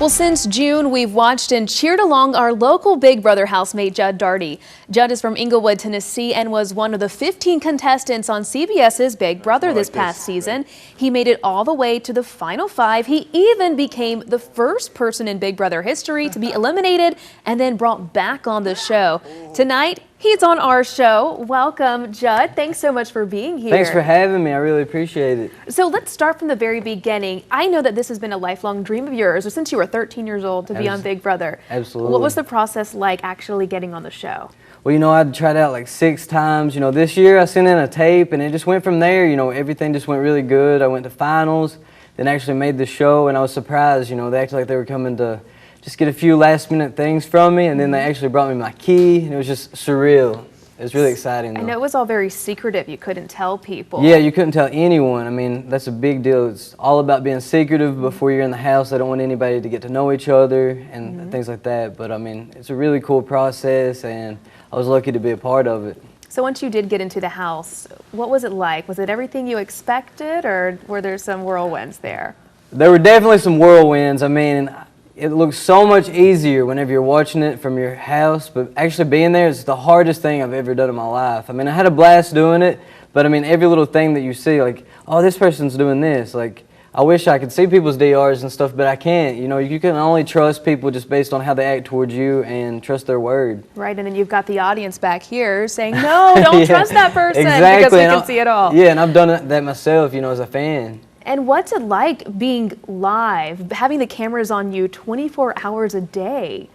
Well, since June, we've watched and cheered along our local Big Brother housemate, Judd Daugherty. Judd is from Englewood, Tennessee, and was one of the 15 contestants on CBS's Big Brother this past season. He made it all the way to the final 5. He even became the first person in Big Brother history to be eliminated and then brought back on the show. Tonight, he's on our show. Welcome, Judd. Thanks so much for being here. Thanks for having me. I really appreciate it. So let's start from the very beginning. I know that this has been a lifelong dream of yours, or since you were 13 years old, to be on Big Brother. Absolutely. What was the process like actually getting on the show? Well, you know, I'd tried out like 6 times. You know, this year I sent in a tape and it just went from there. You know, everything just went really good. I went to finals, then actually made the show, and I was surprised. You know, they acted like they were coming to just get a few last-minute things from me, and then they actually brought me my key, and it was just surreal. It was really exciting, though. I know it was all very secretive. You couldn't tell people. Yeah, you couldn't tell anyone. I mean, that's a big deal. It's all about being secretive before you're in the house. They don't want anybody to get to know each other and things like that. But, I mean, it's a really cool process, and I was lucky to be a part of it. So once you did get into the house, what was it like? Was it everything you expected, or were there some whirlwinds there? There were definitely some whirlwinds. I mean, it looks so much easier whenever you're watching it from your house, but actually being there is the hardest thing I've ever done in my life. I mean, I had a blast doing it, but I mean, every little thing that you see, like, oh, this person's doing this. Like, I wish I could see people's DRs and stuff, but I can't. You know, you can only trust people just based on how they act towards you and trust their word. Right, and then you've got the audience back here saying, no, don't Yeah, trust that person, exactly. because we can see it all. Yeah, and I've done that myself, you know, as a fan. And what's it like being live, having the cameras on you 24 hours a day?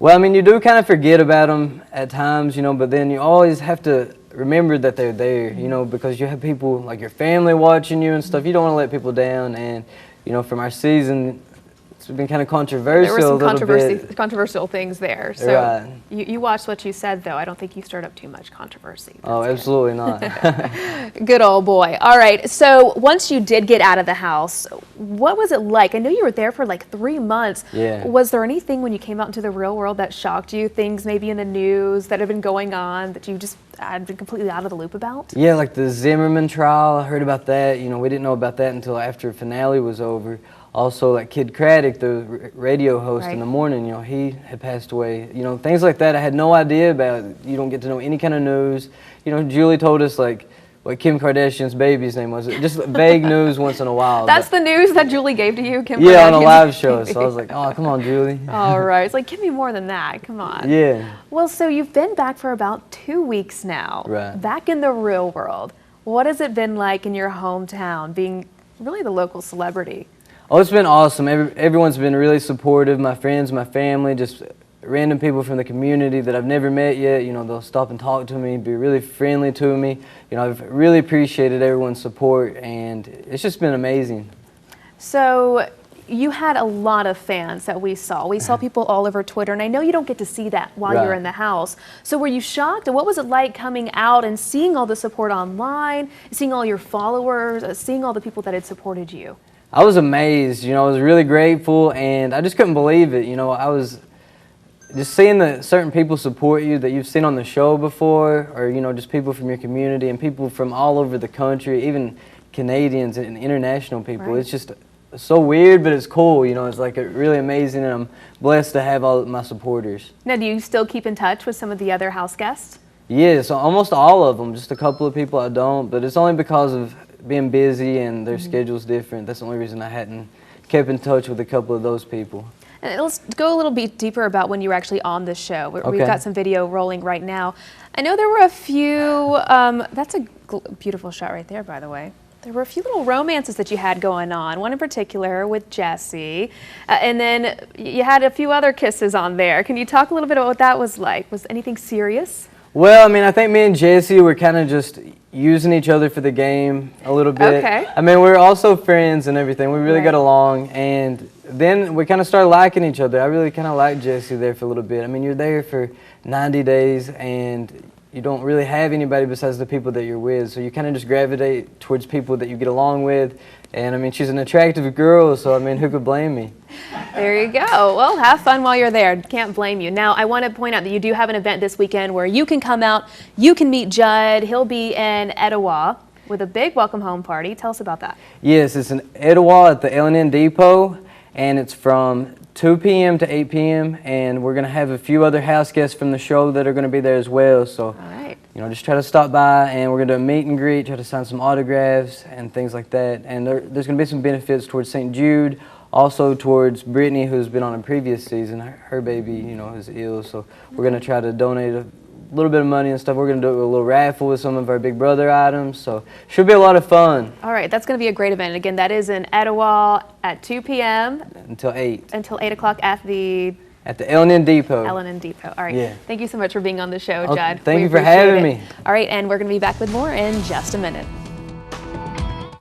Well, I mean, you do kind of forget about them at times, you know, but then you always have to remember that they're there, you know, because you have people like your family watching you and stuff. You don't want to let people down. And, you know, from our season, it's been kind of controversial. There were some controversial things there. So right. you watched what you said, though. I don't think you stirred up too much controversy. Oh, absolutely not. Good old boy. All right. So once you did get out of the house, what was it like? I know you were there for like 3 months. Yeah. Was there anything when you came out into the real world that shocked you? Things maybe in the news that have been going on that you just had been completely out of the loop about? Yeah, like the Zimmerman trial. I heard about that. You know, we didn't know about that until after the finale was over. Also, like Kid Craddock, the radio host in the morning, you know, he had passed away. You know, things like that I had no idea about. You don't get to know any kind of news. You know, Julie told us, like, what Kim Kardashian's baby's name was. Just vague news once in a while. That's the news that Julie gave to you, Kim Yeah, Kardashian's on a live show. So I was like, oh, come on, Julie. All right. It's like, give me more than that. Come on. Yeah. Well, so you've been back for about 2 weeks now. Right. Back in the real world. What has it been like in your hometown, being really the local celebrity? Oh, it's been awesome. Everyone's been really supportive. My friends, my family, just random people from the community that I've never met yet. You know, they'll stop and talk to me, be really friendly to me. You know, I've really appreciated everyone's support, and it's just been amazing. So you had a lot of fans that we saw. We saw people all over Twitter, and I know you don't get to see that while you're in the house. So were you shocked? And what was it like coming out and seeing all the support online, seeing all your followers, seeing all the people that had supported you? I was amazed, you know, I was really grateful, and I just couldn't believe it. You know, I was just seeing that certain people support you that you've seen on the show before, or, you know, just people from your community and people from all over the country, even Canadians and international people. Right. It's just so weird, but it's cool, you know, it's like really amazing, and I'm blessed to have all of my supporters. Now, do you still keep in touch with some of the other house guests? Yeah, so almost all of them, just a couple of people I don't, but it's only because of being busy and their schedule's different. That's the only reason I hadn't kept in touch with a couple of those people. And let's go a little bit deeper about when you were actually on the show. We've got some video rolling right now. I know there were a few, that's a beautiful shot right there, by the way. There were a few little romances that you had going on, one in particular with Jesse, and then you had a few other kisses on there. Can you talk a little bit about what that was like? Was anything serious? Well, I mean, I think me and Jesse were kind of just using each other for the game a little bit. Okay. I mean, we were also friends and everything. We really got along, and then we kind of started liking each other. I really kind of liked Jesse there for a little bit. I mean, you're there for 90 days, and you don't really have anybody besides the people that you're with, so you kind of just gravitate towards people that you get along with. And I mean, she's an attractive girl, so I mean, who could blame me? There you go. Well, have fun while you're there. Can't blame you. Now, I want to point out that you do have an event this weekend where you can come out, you can meet Judd. He'll be in Etowah with a big welcome home party. Tell us about that. Yes, it's in Etowah at the L&N Depot. and it's from 2 p.m. to 8 p.m. and we're going to have a few other house guests from the show that are going to be there as well. So, All right. you know, just try to stop by, and we're going to do a meet and greet, try to sign some autographs and things like that. And there's going to be some benefits towards St. Jude, also towards Brittany, who's been on a previous season. Her baby, you know, is ill, so we're going to try to donate a little bit of money and stuff. We're going to do a little raffle with some of our Big Brother items, so should be a lot of fun. All right, that's going to be a great event. Again, that is in Etowah at 2 p.m. Until 8. Until 8 o'clock at the L&N Depot. L&N Depot. All right. Yeah. Thank you so much for being on the show, Oh, Judd. thank We you for appreciate having it. me. All right, and we're going to be back with more in just a minute.